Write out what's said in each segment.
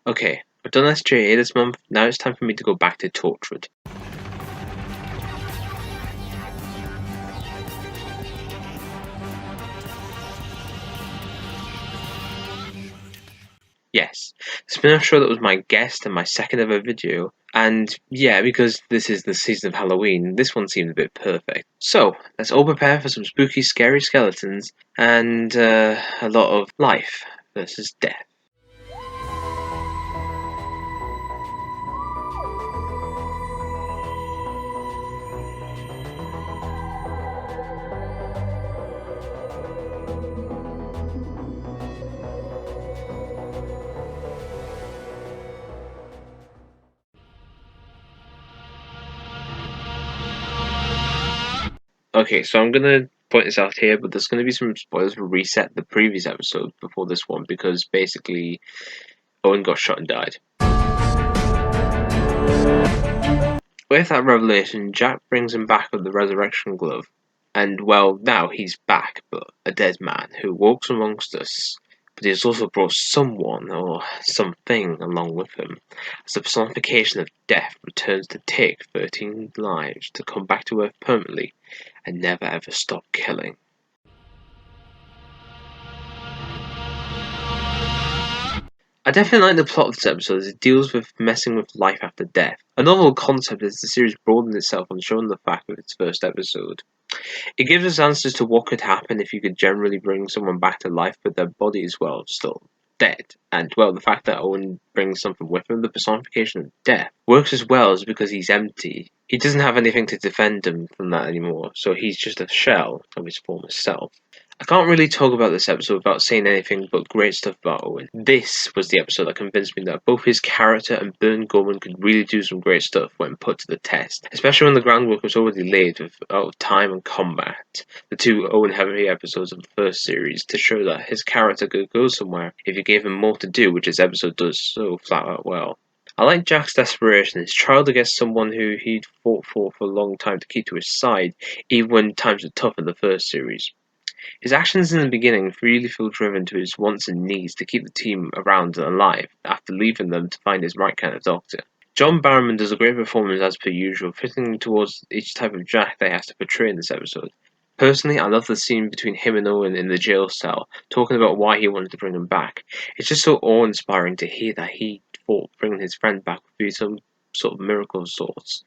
Okay, I've done SJA this month, now it's time for me to go back to Torchwood. Yes, the spin-off show that was my guest and my second ever video, and yeah, because this is the season of Halloween, this one seemed a bit perfect. So, let's all prepare for some spooky, scary skeletons, and a lot of life versus death. Okay, so I'm gonna point this out here, but there's gonna be some spoilers for Reset, the previous episode before this one, because basically Owen got shot and died. With that revelation, Jack brings him back with the resurrection glove, and well, now he's back, but a dead man who walks amongst us. But he has also brought someone or something along with him, as the personification of death returns to take 13 lives to come back to Earth permanently and never ever stop killing. I definitely like the plot of this episode as it deals with messing with life after death. A novel concept as the series broadened itself on showing the fact of its first episode. It gives us answers to what could happen if you could generally bring someone back to life but their body is, well, still dead. And, well, the fact that Owen brings something with him, the personification of death, works as well as because he's empty. He doesn't have anything to defend him from that anymore, so he's just a shell of his former self. I can't really talk about this episode without saying anything but great stuff about Owen. This was the episode that convinced me that both his character and Burn Gorman could really do some great stuff when put to the test, especially when the groundwork was already laid with out of time and combat, the two Owen heavy episodes of the first series, to show that his character could go somewhere if you gave him more to do, which this episode does so flat out well. I like Jack's desperation, his trial to get someone who he'd fought for a long time to keep to his side, even when times were tough in the first series. His actions in the beginning really feel driven to his wants and needs to keep the team around and alive after leaving them to find his right kind of doctor. John Barrowman does a great performance as per usual, fitting towards each type of Jack they has to portray in this episode. Personally, I love the scene between him and Owen in the jail cell, talking about why he wanted to bring him back. It's just so awe-inspiring to hear that he thought bringing his friend back would be some sort of miracle of sorts,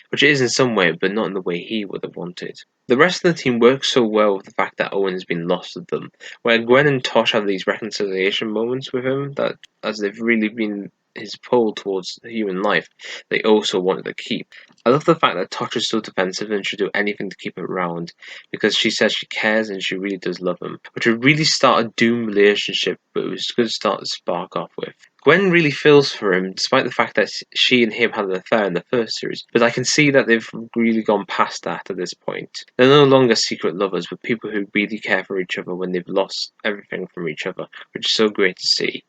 which it is in some way, but not in the way he would have wanted. The rest of the team works so well with the fact that Owen has been lost with them, where Gwen and Tosh have these reconciliation moments with him that, as they've really been his pull towards human life, they also wanted to keep. I love the fact that Tosh is so defensive and she'll do anything to keep him around, because she says she cares and she really does love him, which would really start a doomed relationship, but it was a good start to spark off with. Gwen really feels for him, despite the fact that she and him had an affair in the first series, but I can see that they've really gone past that at this point. They're no longer secret lovers, but people who really care for each other when they've lost everything from each other, which is so great to see.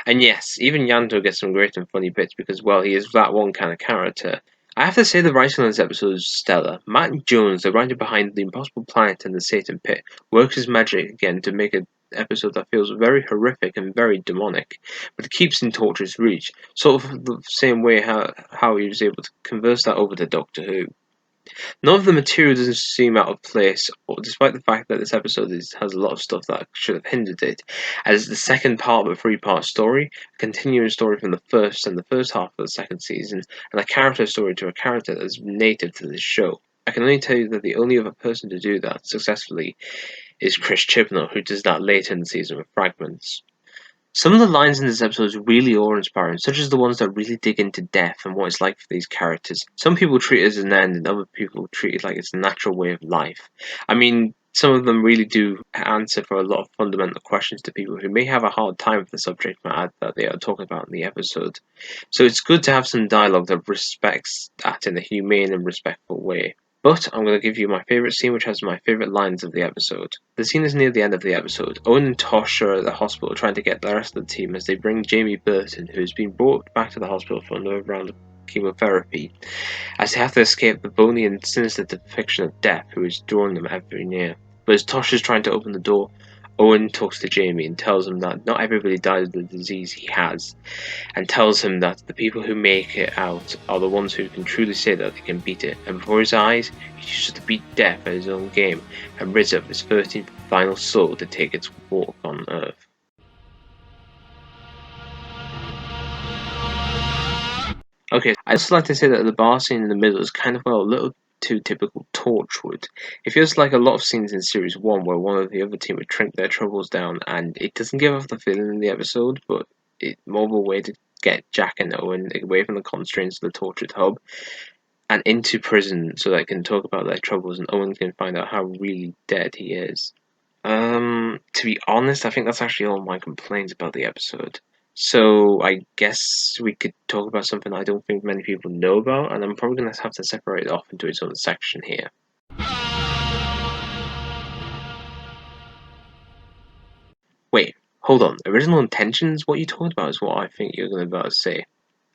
And yes, even Yanto gets some great and funny bits because, well, he is that one kind of character. I have to say the writing on this episode is stellar. Matt Jones, the writer behind The Impossible Planet and The Satan Pit, works his magic again to make an episode that feels very horrific and very demonic, but keeps in Torch's reach, sort of the same way how he was able to converse that over to Doctor Who. None of the material doesn't seem out of place, despite the fact that this episode has a lot of stuff that should have hindered it, as the second part of a three-part story, a continuing story from the first and the first half of the second season, and a character story to a character that is native to this show. I can only tell you that the only other person to do that successfully is Chris Chibnall, who does that later in the season with Fragments. Some of the lines in this episode is really awe-inspiring, such as the ones that really dig into death and what it's like for these characters. Some people treat it as an end, and other people treat it like it's a natural way of life. I mean, some of them really do answer for a lot of fundamental questions to people who may have a hard time with the subject matter that they are talking about in the episode. So it's good to have some dialogue that respects that in a humane and respectful way. But I'm going to give you my favourite scene, which has my favourite lines of the episode. The scene is near the end of the episode. Owen and Tosh are at the hospital trying to get the rest of the team as they bring Jamie Burton, who has been brought back to the hospital for another round of chemotherapy, as they have to escape the bony and sinister depiction of death who is drawing them ever near. But as Tosh is trying to open the door, Owen talks to Jamie and tells him that not everybody dies of the disease he has, and tells him that the people who make it out are the ones who can truly say that they can beat it, and before his eyes, he chooses to beat death at his own game and rids up his 13th final soul to take its walk on Earth. Okay, I'd also like to say that the bar scene in the middle is kind of a little too typical Torchwood. It feels like a lot of scenes in Series 1 where one of the other team would shrink their troubles down, and it doesn't give off the feeling in the episode, but it's more of a way to get Jack and Owen away from the constraints of the Torchwood hub and into prison so they can talk about their troubles and Owen can find out how really dead he is. To be honest, I think that's actually all my complaints about the episode. So I guess we could talk about something I don't think many people know about, and I'm probably going to have to separate it off into its own section here. Wait, hold on. Original intentions? What you talked about is what I think you're going to about to say.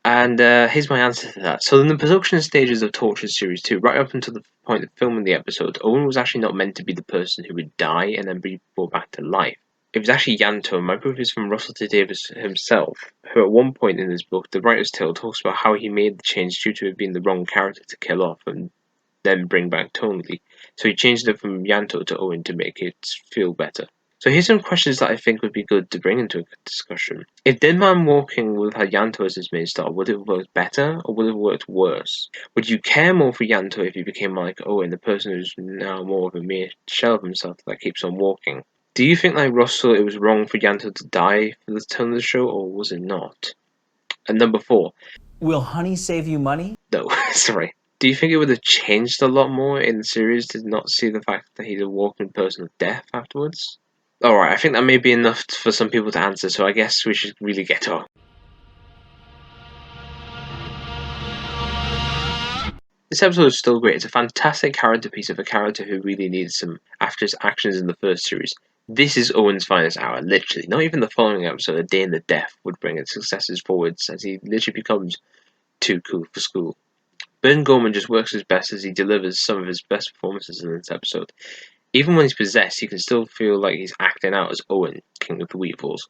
And here's my answer to that. So in the production stages of Torchwood Series 2, right up until the point of filming the episode, Owen was actually not meant to be the person who would die and then be brought back to life. It was actually Yanto, and my proof is from Russell T Davies himself, who at one point in his book, The Writer's Tale, talks about how he made the change due to it being the wrong character to kill off and then bring back tonally. So he changed it from Yanto to Owen to make it feel better. So here's some questions that I think would be good to bring into a discussion. If Dead Man Walking with had Yanto as his main star, would it have worked better or would it have worked worse? Would you care more for Yanto if he became like Owen, the person who's now more of a mere shell of himself that keeps on walking? Do you think, like Russell, it was wrong for Yanto to die for the turn of the show, or was it not? And number 4. Will honey save you money? No, sorry. Do you think it would have changed a lot more in the series to not see the fact that he's a walking person of death afterwards? Alright, I think that may be enough for some people to answer, so I guess we should really get on. This episode is still great. It's a fantastic character piece of a character who really needed some after his actions in the first series. This is Owen's finest hour, literally. Not even the following episode, A Day in the Death, would bring its successes forwards as he literally becomes too cool for school. Burn Gorman just works his best as he delivers some of his best performances in this episode. Even when he's possessed, you can still feel like he's acting out as Owen, King of the Weevils.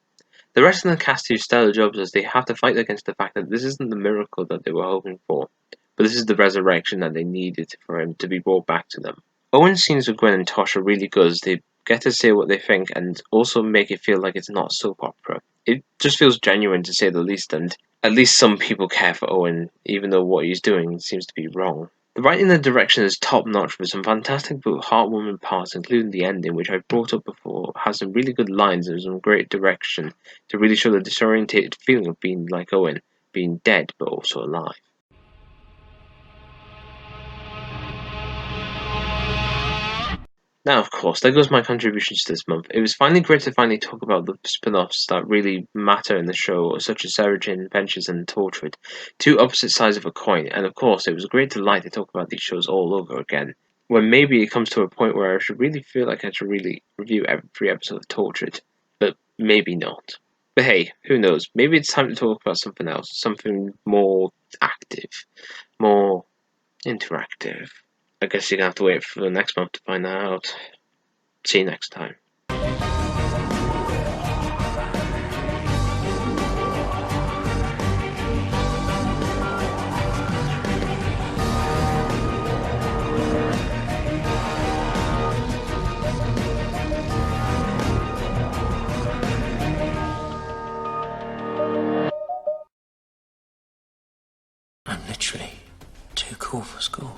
The rest of the cast do stellar jobs as they have to fight against the fact that this isn't the miracle that they were hoping for, but this is the resurrection that they needed for him to be brought back to them. Owen's scenes with Gwen and Tosh are really good as they get to say what they think and also make it feel like it's not soap opera. It just feels genuine to say the least, and at least some people care for Owen, even though what he's doing seems to be wrong. The writing and the direction is top notch with some fantastic but heartwarming parts, including the ending, which I've brought up before, has some really good lines and some great direction to really show the disorientated feeling of being like Owen, being dead but also alive. Now, of course, there goes my contributions this month. It was finally great to finally talk about the spin-offs that really matter in the show, such as Sarah Jane Adventures and Torchwood, two opposite sides of a coin, and of course, it was a great delight to talk about these shows all over again, when maybe it comes to a point where I should really feel like I should really review every episode of Torchwood, but maybe not. But hey, who knows, maybe it's time to talk about something else, something more active, more interactive. I guess you're gonna have to wait for the next month to find that out. See you next time. I'm literally too cool for school.